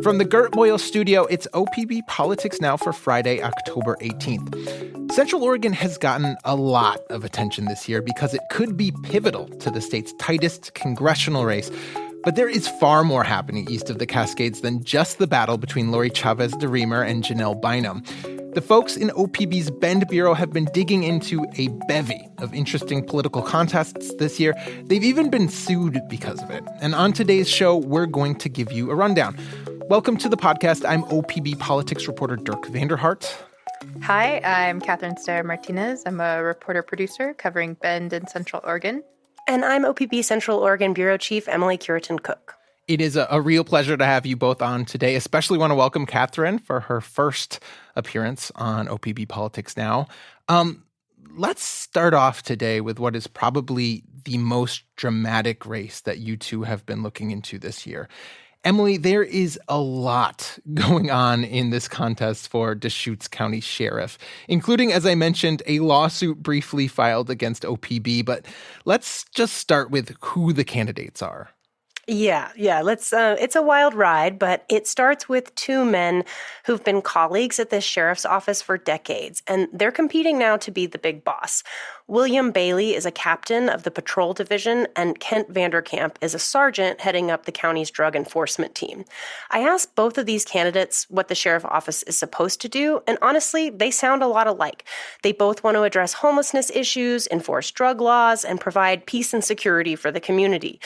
From the Gert Boyle studio, it's OPB Politics Now for Friday, October 18th. Central Oregon has gotten a lot of attention this year because it could be pivotal to the state's tightest congressional race. But there is far more happening east of the Cascades than just the battle between Lori Chavez de Remer and Janelle Bynum. The folks in OPB's Bend Bureau have been digging into a bevy of interesting political contests this year. They've even been sued because of it. And on today's show, we're going to give you a rundown. Welcome to the podcast. I'm OPB politics reporter Dirk Vanderhart. Hi, I'm Catherine Steyer-Martinez. I'm a reporter-producer covering Bend and Central Oregon. And I'm OPB Central Oregon Bureau Chief Emily Curitin-Cook. It is a real pleasure to have you both on today. Especially want to welcome Catherine for her first appearance on OPB Politics Now. Let's start off today with what is probably the most dramatic race that you two have been looking into this year. Emily, there is a lot going on in this contest for Deschutes County Sheriff, including, as I mentioned, a lawsuit briefly filed against OPB. But let's just start with who the candidates are. Yeah. It's a wild ride, but it starts with two men who've been colleagues at this sheriff's office for decades, and they're competing now to be the big boss. William Bailey is a captain of the patrol division, and Kent Vanderkamp is a sergeant heading up the county's drug enforcement team. I asked both of these candidates what the sheriff's office is supposed to do, and honestly, they sound a lot alike. They both want to address homelessness issues, enforce drug laws, and provide peace and security for the community.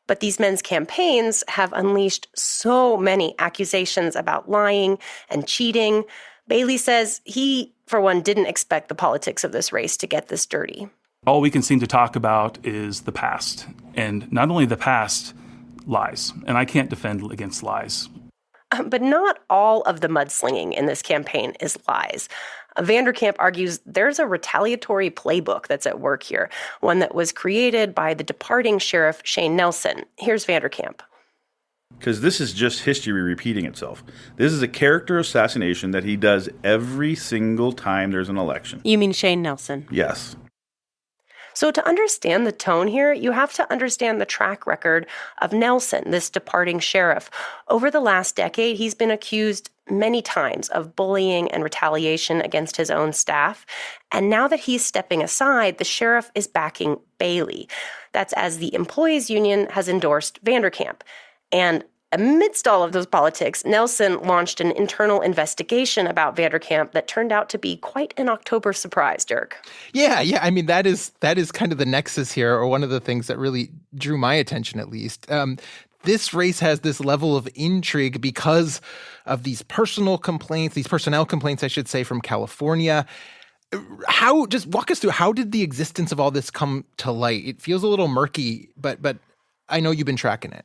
But these men's campaigns have unleashed so many accusations about lying and cheating. Bailey says he, for one, didn't expect the politics of this race to get this dirty. All we can seem to talk about is the past. And not only the past, lies. And I can't defend against lies. But not all of the mudslinging in this campaign is lies. Vanderkamp argues there's a retaliatory playbook that's at work here, one that was created by the departing sheriff Shane Nelson. Here's Vanderkamp. Because this is just history repeating itself. This is a character assassination that he does every single time there's an election. You mean Shane Nelson? Yes. So to understand the tone here, you have to understand the track record of Nelson, this departing sheriff. Over the last decade, he's been accused many times of bullying and retaliation against his own staff. And now that he's stepping aside, the sheriff is backing Bailey. That's as the employees union has endorsed Vanderkamp. And amidst all of those politics, Nelson launched an internal investigation about Vanderkamp that turned out to be quite an October surprise, Dirk. Yeah. I mean, that is kind of the nexus here, or one of the things that really drew my attention, at least. This race has this level of intrigue because of these personnel complaints, I should say, from California. Just walk us through, how did the existence of all this come to light? It feels a little murky, but I know you've been tracking it.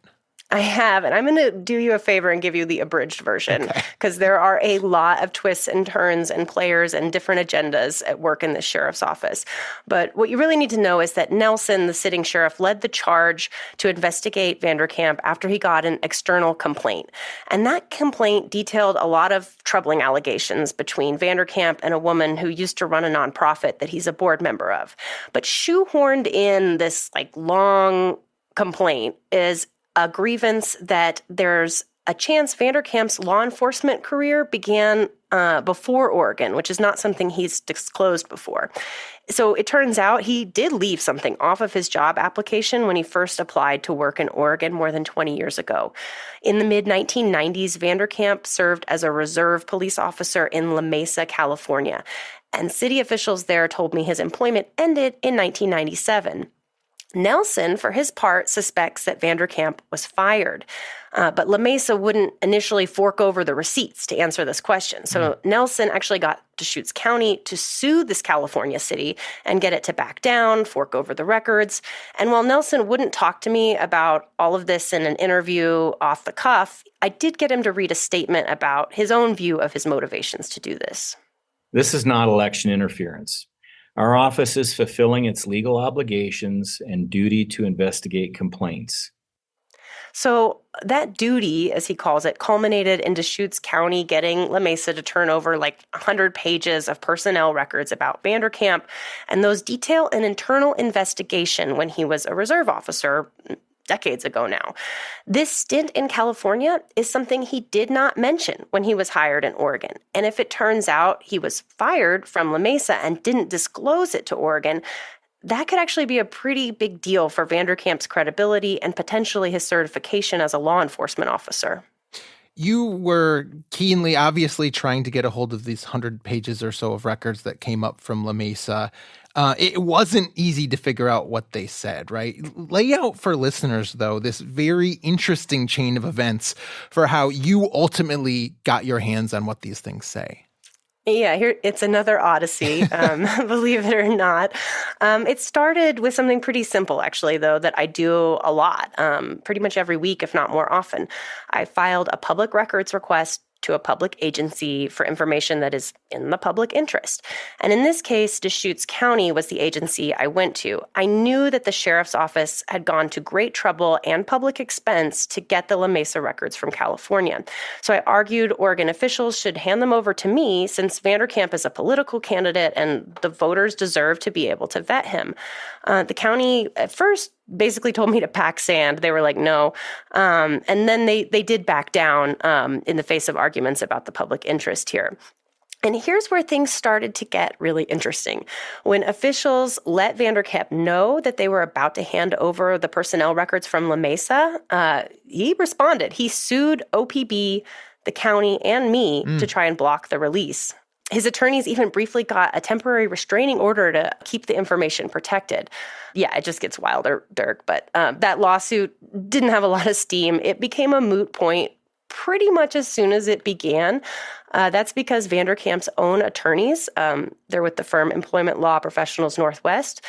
I have, and I'm going to do you a favor and give you the abridged version, because there are a lot of twists and turns and players and different agendas at work in the sheriff's office. But what you really need to know is that Nelson, the sitting sheriff, led the charge to investigate Vanderkamp after he got an external complaint. And that complaint detailed a lot of troubling allegations between Vanderkamp and a woman who used to run a nonprofit that he's a board member of. But shoehorned in this long complaint is a grievance that there's a chance Vanderkamp's law enforcement career began before Oregon, which is not something he's disclosed before. So it turns out he did leave something off of his job application when he first applied to work in Oregon more than 20 years ago. In the mid-1990s, Vanderkamp served as a reserve police officer in La Mesa, California. And city officials there told me his employment ended in 1997. Nelson, for his part, suspects that Vanderkamp was fired. But La Mesa wouldn't initially fork over the receipts to answer this question. So Nelson actually got Deschutes County to sue this California city and get it to back down, fork over the records. And while Nelson wouldn't talk to me about all of this in an interview off the cuff, I did get him to read a statement about his own view of his motivations to do this. This is not election interference. Our office is fulfilling its legal obligations and duty to investigate complaints. So that duty, as he calls it, culminated in Deschutes County getting La Mesa to turn over 100 pages of personnel records about Vanderkamp, and those detail an internal investigation when he was a reserve officer decades ago now. This stint in California is something he did not mention when he was hired in Oregon. And if it turns out he was fired from La Mesa and didn't disclose it to Oregon, that could actually be a pretty big deal for Vanderkamp's credibility and potentially his certification as a law enforcement officer. You were keenly, obviously, trying to get a hold of these 100 pages or so of records that came up from La Mesa. It wasn't easy to figure out what they said, right? Lay out for listeners, though, this very interesting chain of events for how you ultimately got your hands on what these things say. Yeah, here it's another odyssey, believe it or not. It started with something pretty simple, actually, though, that I do a lot, pretty much every week, if not more often. I filed a public records request to a public agency for information that is in the public interest. And in this case, Deschutes County was the agency I went to. I knew that the sheriff's office had gone to great trouble and public expense to get the La Mesa records from California. So I argued Oregon officials should hand them over to me since Vanderkamp is a political candidate and the voters deserve to be able to vet him. The county at first basically told me to pack sand. They were like, no. And then they did back down in the face of arguments about the public interest here. And here's where things started to get really interesting. When officials let Vanderkamp know that they were about to hand over the personnel records from La Mesa, he responded. He sued OPB, the county, and me to try and block the release. His attorneys even briefly got a temporary restraining order to keep the information protected. Yeah, it just gets wilder, Dirk. But that lawsuit didn't have a lot of steam. It became a moot point pretty much as soon as it began. That's because Vanderkamp's own attorneys, they're with the firm Employment Law Professionals Northwest,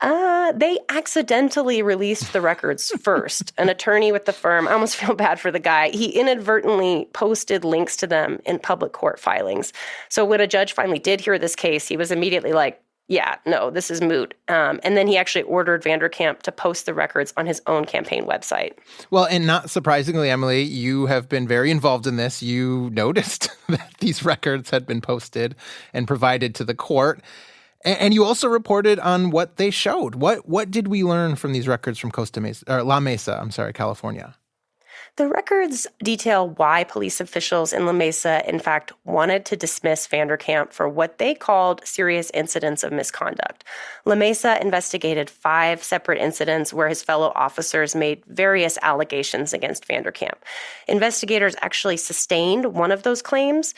they accidentally released the records first. An attorney with the firm, I almost feel bad for the guy, he inadvertently posted links to them in public court filings. So when a judge finally did hear this case, he was immediately like, yeah, no, this is moot. And then he actually ordered Vanderkamp to post the records on his own campaign website. Well, and not surprisingly, Emily, you have been very involved in this. You noticed that these records had been posted and provided to the court. And you also reported on what they showed. What did we learn from these records from La Mesa, California? The records detail why police officials in La Mesa, in fact, wanted to dismiss Vanderkamp for what they called serious incidents of misconduct. La Mesa investigated 5 separate incidents where his fellow officers made various allegations against Vanderkamp. Investigators actually sustained one of those claims,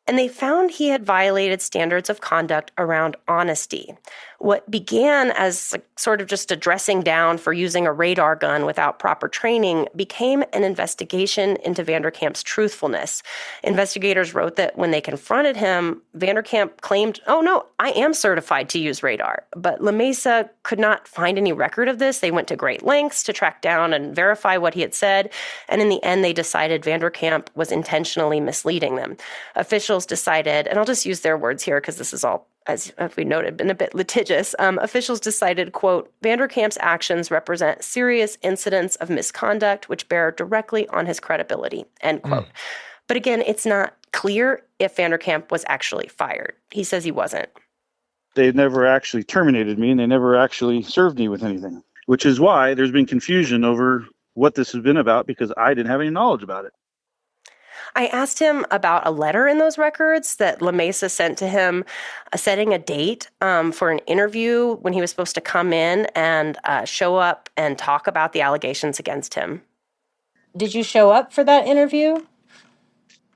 and they found he had violated standards of conduct around honesty. What began as sort of just a dressing down for using a radar gun without proper training became an investigation into Vanderkamp's truthfulness. Investigators wrote that when they confronted him, Vanderkamp claimed, oh no, I am certified to use radar. But La Mesa could not find any record of this. They went to great lengths to track down and verify what he had said. And in the end, they decided Vanderkamp was intentionally misleading them. Officials decided, and I'll just use their words here because this is all, as we noted, been a bit litigious. Officials decided, quote, Vanderkamp's actions represent serious incidents of misconduct which bear directly on his credibility, end quote. But again, it's not clear if Vanderkamp was actually fired. He says he wasn't. They never actually terminated me, and they never actually served me with anything, which is why there's been confusion over what this has been about because I didn't have any knowledge about it. I asked him about a letter in those records that La Mesa sent to him, setting a date for an interview when he was supposed to come in and show up and talk about the allegations against him. Did you show up for that interview?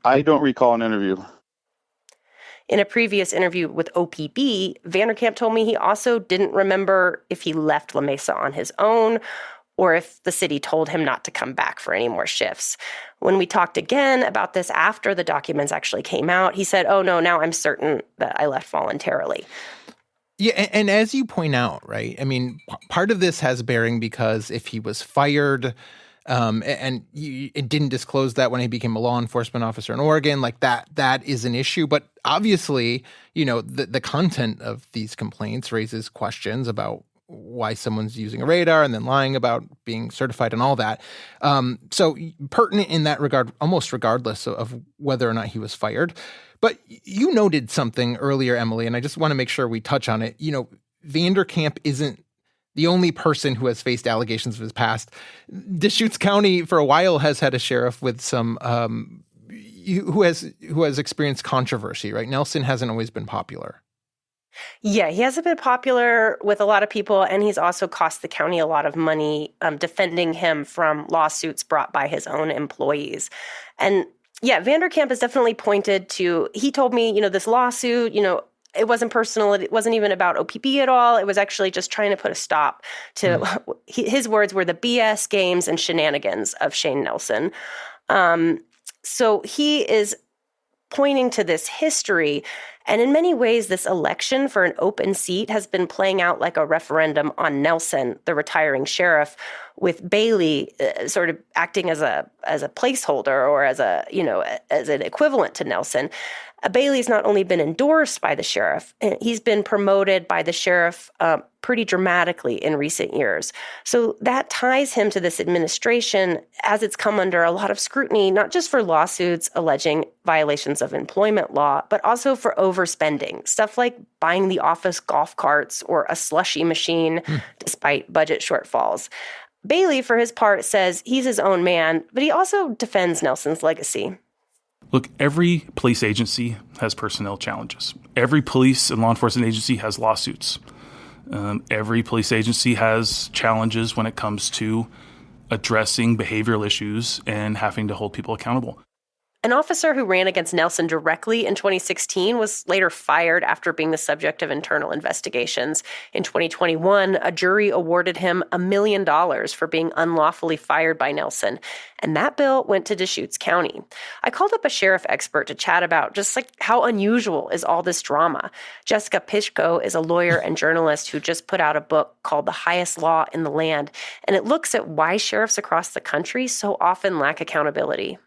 I don't recall an interview. In a previous interview with OPB, Vanderkamp told me he also didn't remember if he left La Mesa on his own or if the city told him not to come back for any more shifts. When we talked again about this after the documents actually came out, he said, oh no, now I'm certain that I left voluntarily. Yeah, and as you point out, right, I mean, part of this has bearing because if he was fired and it didn't disclose that when he became a law enforcement officer in Oregon, like that is an issue. But obviously, you know, the content of these complaints raises questions about why someone's using a radar and then lying about being certified and all that. So pertinent in that regard, almost regardless of whether or not he was fired. But you noted something earlier, Emily, and I just want to make sure we touch on it. You know, Vanderkamp isn't the only person who has faced allegations of his past. Deschutes County for a while has had a sheriff with some who has experienced controversy, right? Nelson hasn't always been popular. Yeah, he hasn't been popular with a lot of people, and he's also cost the county a lot of money defending him from lawsuits brought by his own employees. And yeah, Vanderkamp has definitely pointed to, he told me, this lawsuit, it wasn't personal. It wasn't even about OPB at all. It was actually just trying to put a stop to, his words were the BS games and shenanigans of Shane Nelson. So he is pointing to this history. And in many ways, this election for an open seat has been playing out like a referendum on Nelson, the retiring sheriff, with Bailey sort of acting as a placeholder or as an equivalent to Nelson. Bailey's not only been endorsed by the sheriff, he's been promoted by the sheriff pretty dramatically in recent years. So that ties him to this administration as it's come under a lot of scrutiny, not just for lawsuits alleging violations of employment law, but also for overspending, stuff like buying the office golf carts or a slushy machine despite budget shortfalls. Bailey, for his part, says he's his own man, but he also defends Nelson's legacy. Look, every police agency has personnel challenges. Every police and law enforcement agency has lawsuits. Every police agency has challenges when it comes to addressing behavioral issues and having to hold people accountable. An officer who ran against Nelson directly in 2016 was later fired after being the subject of internal investigations. In 2021, a jury awarded him $1 million for being unlawfully fired by Nelson, and that bill went to Deschutes County. I called up a sheriff expert to chat about just how unusual is all this drama. Jessica Pishko is a lawyer and journalist who just put out a book called The Highest Law in the Land, and it looks at why sheriffs across the country so often lack accountability.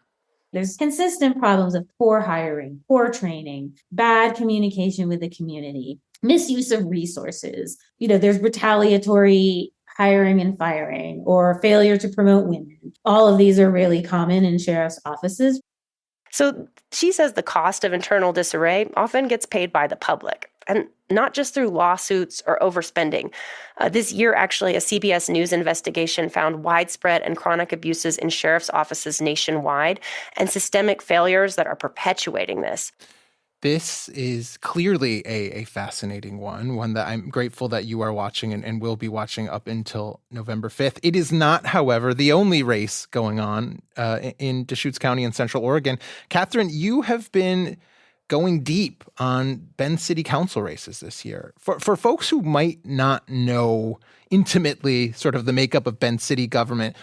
There's consistent problems of poor hiring, poor training, bad communication with the community, misuse of resources. There's retaliatory hiring and firing or failure to promote women. All of these are really common in sheriff's offices. So she says the cost of internal disarray often gets paid by the public, and not just through lawsuits or overspending. This year, actually, a CBS News investigation found widespread and chronic abuses in sheriff's offices nationwide and systemic failures that are perpetuating this. This is clearly a fascinating one that I'm grateful that you are watching and will be watching up until November 5th. It is not, however, the only race going on in Deschutes County in Central Oregon. Catherine, you have been going deep on Bend City Council races this year. For folks who might not know intimately sort of the makeup of Bend City government,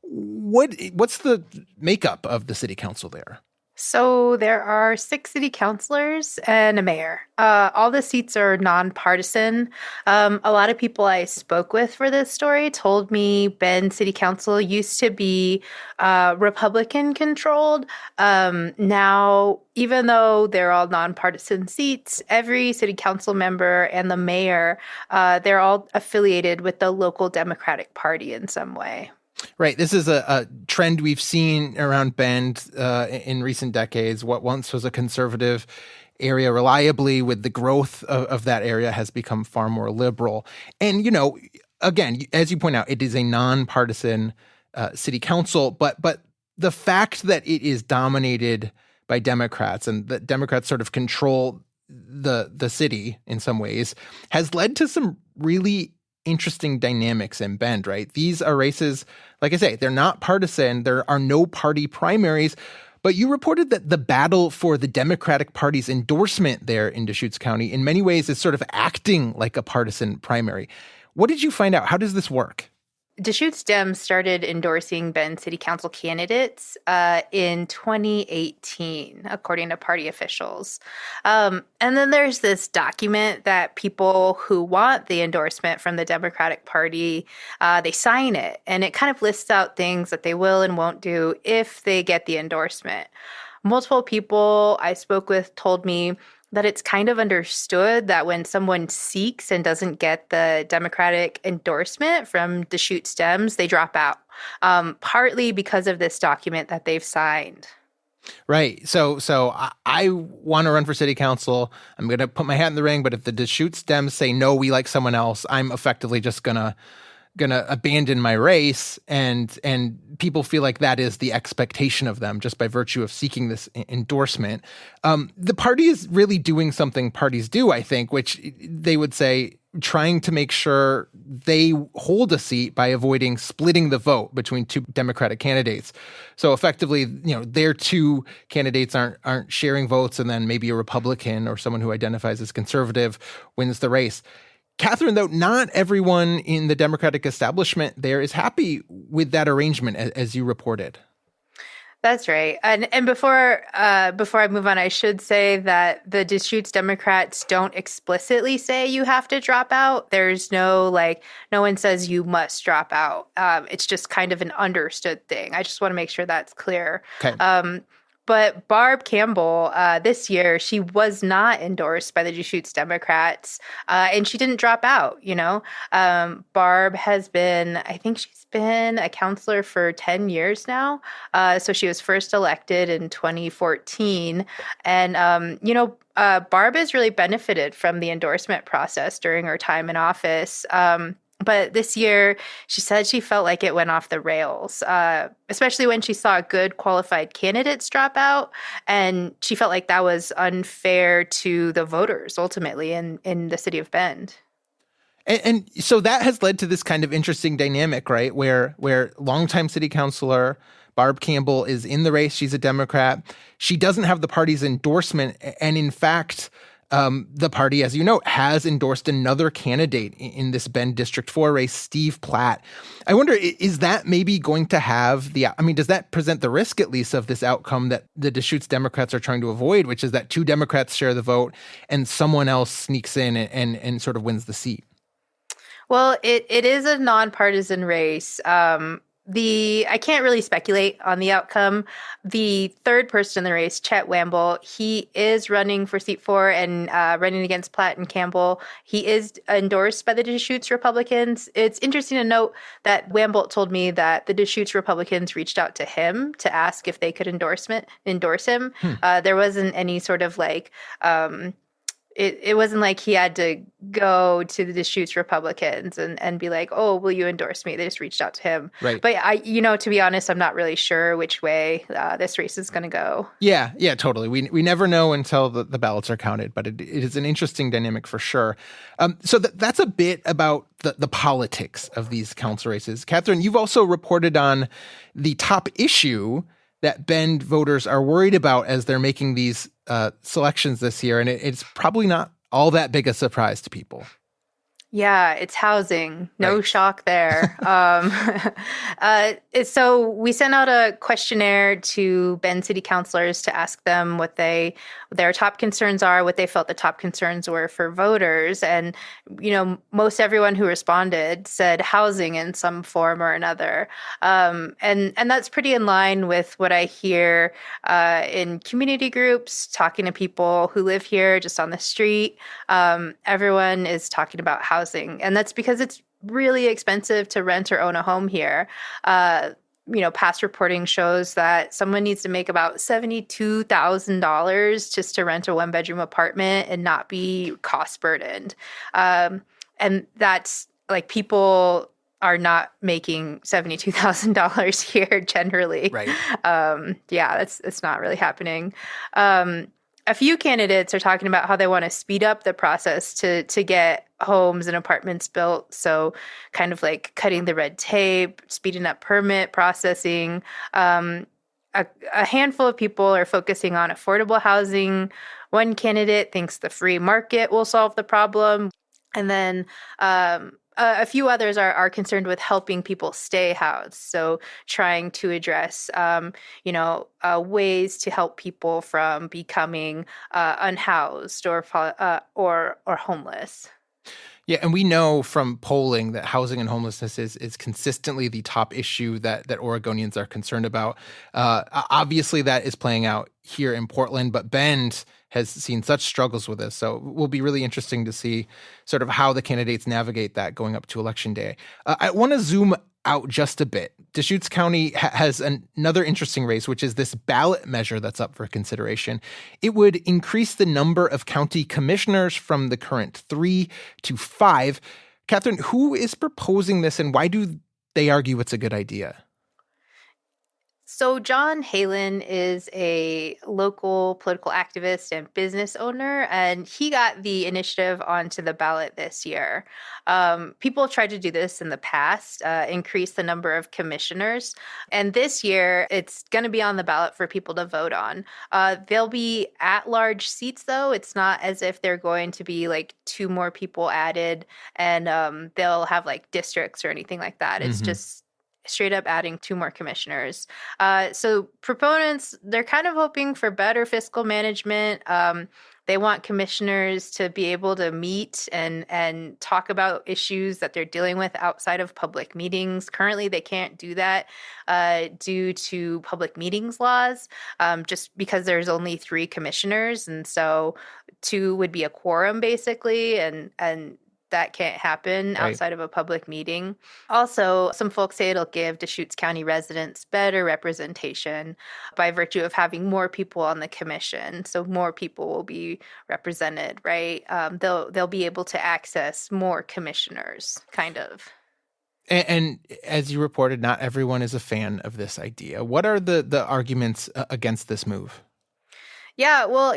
what's the makeup of the city council there? So there are 6 city councilors and a mayor. All the seats are nonpartisan. A lot of people I spoke with for this story told me Bend City Council used to be Republican controlled. Now, even though they're all nonpartisan seats, every city council member and the mayor, they're all affiliated with the local Democratic Party in some way. Right. This is a trend we've seen around Bend in recent decades. What once was a conservative area reliably with the growth of that area has become far more liberal. And, again, as you point out, it is a nonpartisan city council. But the fact that it is dominated by Democrats and that Democrats sort of control the city in some ways has led to some really interesting dynamics in Bend, right? These are races, like I say, they're not partisan. There are no party primaries. But you reported that the battle for the Democratic Party's endorsement there in Deschutes County in many ways is sort of acting like a partisan primary. What did you find out? How does this work? Deschutes Dems started endorsing Bend City Council candidates in 2018, according to party officials. And then there's this document that people who want the endorsement from the Democratic Party, they sign it. And it kind of lists out things that they will and won't do if they get the endorsement. Multiple people I spoke with told me that it's kind of understood that when someone seeks and doesn't get the Democratic endorsement from Deschutes Dems, they drop out, partly because of this document that they've signed. Right. So I want to run for city council. I'm going to put my hat in the ring, but if the Deschutes Dems say no, we like someone else, I'm effectively just gonna abandon my race, and people feel like that is the expectation of them just by virtue of seeking this endorsement. The party is really doing something parties do, I think, which they would say trying to make sure they hold a seat by avoiding splitting the vote between two Democratic candidates. So effectively, their two candidates aren't sharing votes, and then maybe a Republican or someone who identifies as conservative wins the race. Catherine, though, not everyone in the Democratic establishment there is happy with that arrangement, as you reported. That's right. And before I move on, I should say that the Deschutes Democrats don't explicitly say you have to drop out. There's no one says you must drop out. It's just kind of an understood thing. I just want to make sure that's clear. Okay. But Barb Campbell, this year, she was not endorsed by the Deschutes Democrats, and she didn't drop out, Barb has been, I think she's been a counselor for 10 years now. So she was first elected in 2014. And, Barb has really benefited from the endorsement process during her time in office. But this year, she said she felt like it went off the rails, especially when she saw good qualified candidates drop out. And she felt like that was unfair to the voters, ultimately, in the city of Bend. And so that has led to this kind of interesting dynamic, right, where longtime city councilor Barb Campbell is in the race. She's a Democrat. She doesn't have the party's endorsement. And in fact, the party, as you know, has endorsed another candidate in this Bend District 4 race, Steve Platt. I wonder, is that maybe going to have does that present the risk, at least, of this outcome that the Deschutes Democrats are trying to avoid, which is that two Democrats share the vote and someone else sneaks in and sort of wins the seat? Well, it is a nonpartisan race. I can't really speculate on the outcome. The third person in the race, Chet Wamble, he is running for seat 4 and running against Platt and Campbell. He is endorsed by the Deschutes Republicans. It's interesting to note that Wamble told me that the Deschutes Republicans reached out to him to ask if they could endorse him. There wasn't any sort of it wasn't like he had to go to the Deschutes Republicans and be like, oh, will you endorse me? They just reached out to him. Right. But to be honest, I'm not really sure which way this race is going to go. Yeah, totally. We never know until the ballots are counted, but it is an interesting dynamic for sure. So that's a bit about the politics of these council races. Catherine, you've also reported on the top issue that Bend voters are worried about as they're making these selections this year, and it's probably not all that big a surprise to people. Yeah, it's housing. No Right. shock there. So we sent out a questionnaire to Bend city councilors to ask them what their top concerns are, what they felt the top concerns were for voters. And, most everyone who responded said housing in some form or another. And that's pretty in line with what I hear in community groups, talking to people who live here just on the street. Everyone is talking about housing. And that's because it's really expensive to rent or own a home here. Past reporting shows that someone needs to make about $72,000 just to rent a one-bedroom apartment and not be cost burdened. And that's people are not making $72,000 here generally. Right. It's not really happening. A few candidates are talking about how they want to speed up the process to get homes and apartments built. So kind of like cutting the red tape, speeding up permit processing. A handful of people are focusing on affordable housing. One candidate thinks the free market will solve the problem. And then a few others are concerned with helping people stay housed. So trying to address, ways to help people from becoming unhoused or homeless. Yeah, and we know from polling that housing and homelessness is consistently the top issue that Oregonians are concerned about. Obviously, that is playing out here in Portland, but Bend has seen such struggles with this. So it will be really interesting to see sort of how the candidates navigate that going up to Election Day. I want to zoom out just a bit Deschutes County has another interesting race, which is this ballot measure that's up for consideration. It would increase the number of county commissioners from the current 3 to 5. Catherine, who is proposing this and why do they argue it's a good idea? So John Halen is a local political activist and business owner, and he got the initiative onto the ballot this year. People tried to do this in the past, increase the number of commissioners, and this year it's going to be on the ballot for people to vote on. They'll be at-large seats, though. It's not as if they're going to be like 2 more people added, and they'll have like districts or anything like that. It's just straight up adding 2 more commissioners. So proponents, they're kind of hoping for better fiscal management. They want commissioners to be able to meet and talk about issues that they're dealing with outside of public meetings. Currently, they can't do that due to public meetings laws, just because there's only 3 commissioners. And so 2 would be a quorum, basically, and that can't happen outside of a public meeting. Also, some folks say it'll give Deschutes County residents better representation by virtue of having more people on the commission. So more people will be represented, right? They'll be able to access more commissioners, kind of. And as you reported, not everyone is a fan of this idea. What are the arguments against this move? Yeah, well,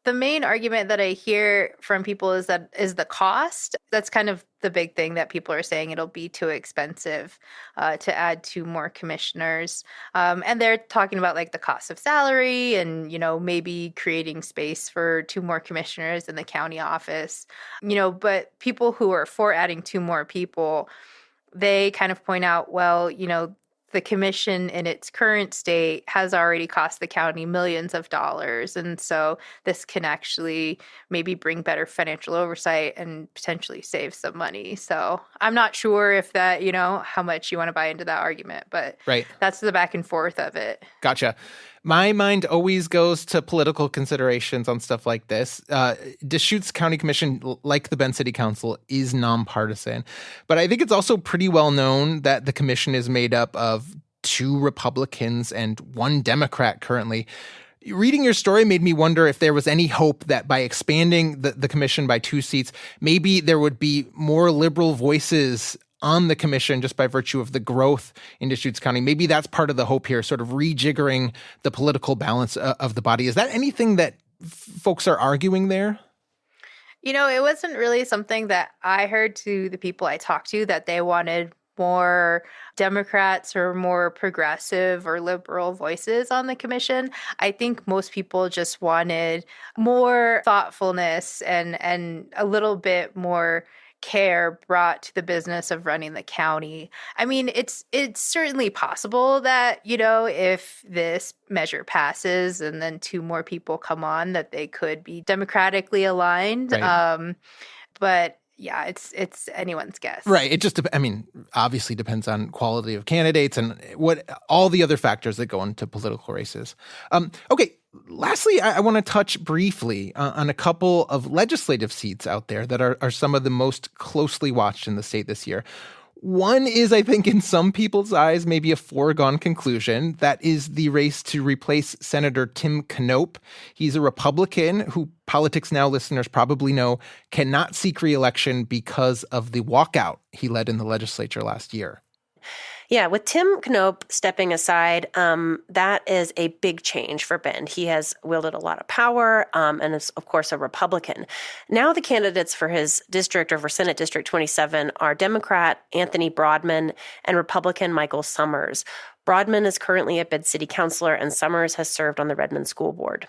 the main argument that I hear from people is the cost. That's kind of the big thing that people are saying. It'll be too expensive to add 2 more commissioners. And they're talking about like the cost of salary and, maybe creating space for 2 more commissioners in the county office. But people who are for adding 2 more people, they kind of point out, well, the commission in its current state has already cost the county millions of dollars. And so this can actually maybe bring better financial oversight and potentially save some money. So I'm not sure if that, how much you want to buy into that argument, but that's the back and forth of it. Gotcha. My mind always goes to political considerations on stuff like this. Deschutes County Commission, like the Bend City Council, is nonpartisan. But I think it's also pretty well known that the commission is made up of 2 Republicans and 1 Democrat currently. Reading your story made me wonder if there was any hope that by expanding the commission by 2 seats, maybe there would be more liberal voices on the commission just by virtue of the growth in Deschutes County. Maybe that's part of the hope here, sort of rejiggering the political balance of the body. Is that anything that folks are arguing there? It wasn't really something that I heard to the people I talked to, that they wanted more Democrats or more progressive or liberal voices on the commission. I think most people just wanted more thoughtfulness and a little bit more care brought to the business of running the county. I mean, it's certainly possible that, if this measure passes and then 2 more people come on, that they could be democratically aligned. Right. But yeah, it's anyone's guess. Right. It just, obviously depends on quality of candidates and what all the other factors that go into political races. Okay. Lastly, I want to touch briefly on a couple of legislative seats out there that are some of the most closely watched in the state this year. One is, I think, in some people's eyes, maybe a foregone conclusion. That is the race to replace Senator Tim Knopp. He's a Republican who Politics Now listeners probably know cannot seek re-election because of the walkout he led in the legislature last year. Yeah, with Tim Knopp stepping aside, that is a big change for Bend. He has wielded a lot of power and is, of course, a Republican. Now the candidates for his district, or for Senate District 27, are Democrat Anthony Broadman and Republican Michael Summers. Broadman is currently a Bend City Councilor, and Summers has served on the Redmond School Board.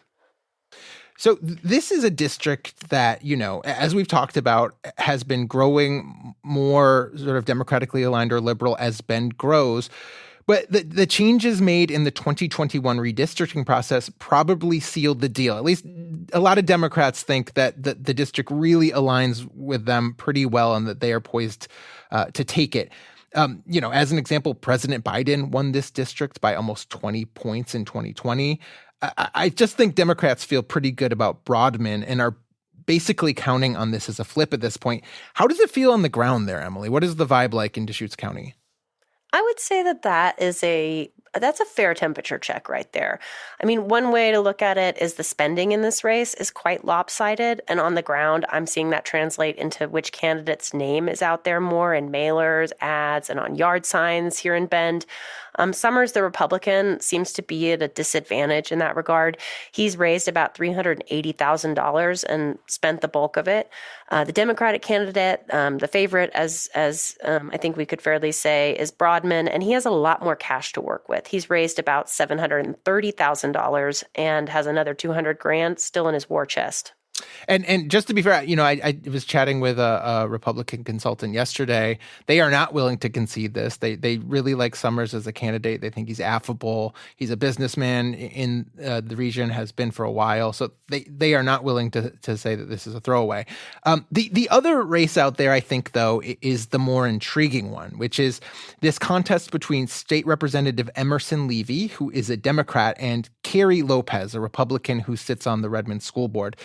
So this is a district that, as we've talked about, has been growing more sort of democratically aligned or liberal as Bend grows. But the changes made in the 2021 redistricting process probably sealed the deal. At least a lot of Democrats think that the district really aligns with them pretty well and that they are poised to take it. As an example, President Biden won this district by almost 20 points in 2020. I just think Democrats feel pretty good about Broadman and are basically counting on this as a flip at this point. How does it feel on the ground there, Emily? What is the vibe like in Deschutes County? I would say that's a fair temperature check right there. I mean, one way to look at it is the spending in this race is quite lopsided. And on the ground, I'm seeing that translate into which candidate's name is out there more in mailers, ads, and on yard signs here in Bend. Summers, the Republican, seems to be at a disadvantage in that regard. He's raised about $380,000 and spent the bulk of it. The Democratic candidate, the favorite, as I think we could fairly say, is Broadman, and he has a lot more cash to work with. He's raised about $730,000 and has another $200,000 still in his war chest. And just to be fair, I was chatting with a Republican consultant yesterday. They are not willing to concede this. They really like Summers as a candidate. They think he's affable. He's a businessman in the region, has been for a while. So they are not willing to say that this is a throwaway. The other race out there, I think, though, is the more intriguing one, which is this contest between State Representative Emerson Levy, who is a Democrat, and Carrie Lopez, a Republican who sits on the Redmond School Board.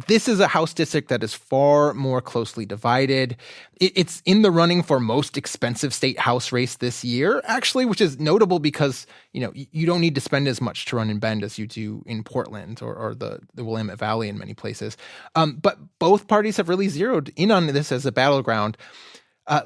This is a House district that is far more closely divided. It's in the running for most expensive state House race this year, actually, which is notable because, you don't need to spend as much to run in Bend as you do in Portland or the Willamette Valley in many places. But both parties have really zeroed in on this as a battleground.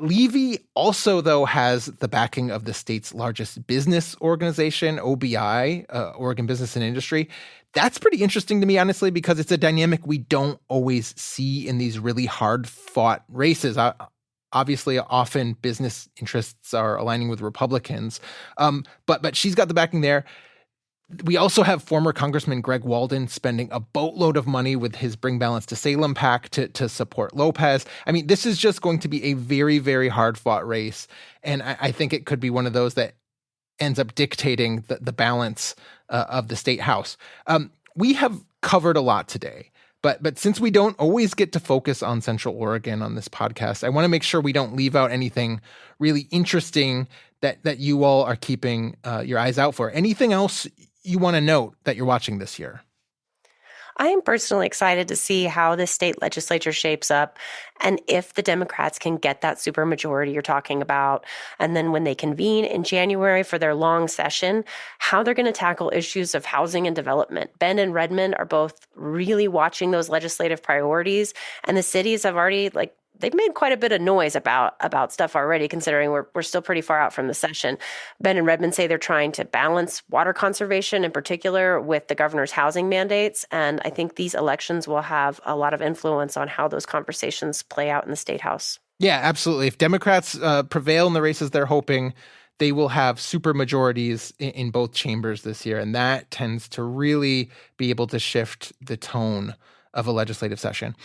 Levy also, though, has the backing of the state's largest business organization, OBI, Oregon Business and Industry. That's pretty interesting to me, honestly, because it's a dynamic we don't always see in these really hard-fought races. Obviously, often business interests are aligning with Republicans, but she's got the backing there. We also have former Congressman Greg Walden spending a boatload of money with his Bring Balance to Salem PAC to support Lopez. I mean, this is just going to be a very, very hard-fought race, and I think it could be one of those that ends up dictating the balance of the state house. We have covered a lot today, but since we don't always get to focus on Central Oregon on this podcast, I want to make sure we don't leave out anything really interesting that you all are keeping your eyes out for. Anything else you want to note that you're watching this year? I am personally excited to see how the state legislature shapes up and if the Democrats can get that supermajority you're talking about. And then when they convene in January for their long session, how they're going to tackle issues of housing and development. Bend and Redmond are both really watching those legislative priorities, and the cities have already they've made quite a bit of noise about stuff already, considering we're still pretty far out from the session. Bend and Redmond say they're trying to balance water conservation in particular with the governor's housing mandates. And I think these elections will have a lot of influence on how those conversations play out in the state house. Yeah, absolutely. If Democrats prevail in the races they're hoping, they will have super majorities in both chambers this year. And that tends to really be able to shift the tone of a legislative session.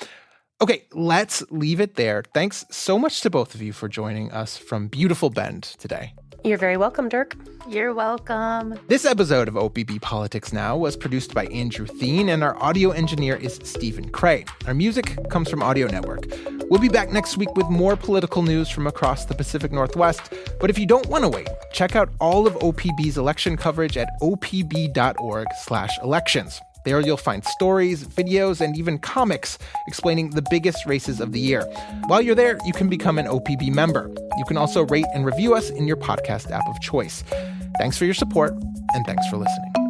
Okay, let's leave it there. Thanks so much to both of you for joining us from beautiful Bend today. You're very welcome, Dirk. You're welcome. This episode of OPB Politics Now was produced by Andrew Thien, and our audio engineer is Stephen Cray. Our music comes from Audio Network. We'll be back next week with more political news from across the Pacific Northwest. But if you don't want to wait, check out all of OPB's election coverage at opb.org/elections. There you'll find stories, videos, and even comics explaining the biggest races of the year. While you're there, you can become an OPB member. You can also rate and review us in your podcast app of choice. Thanks for your support, and thanks for listening.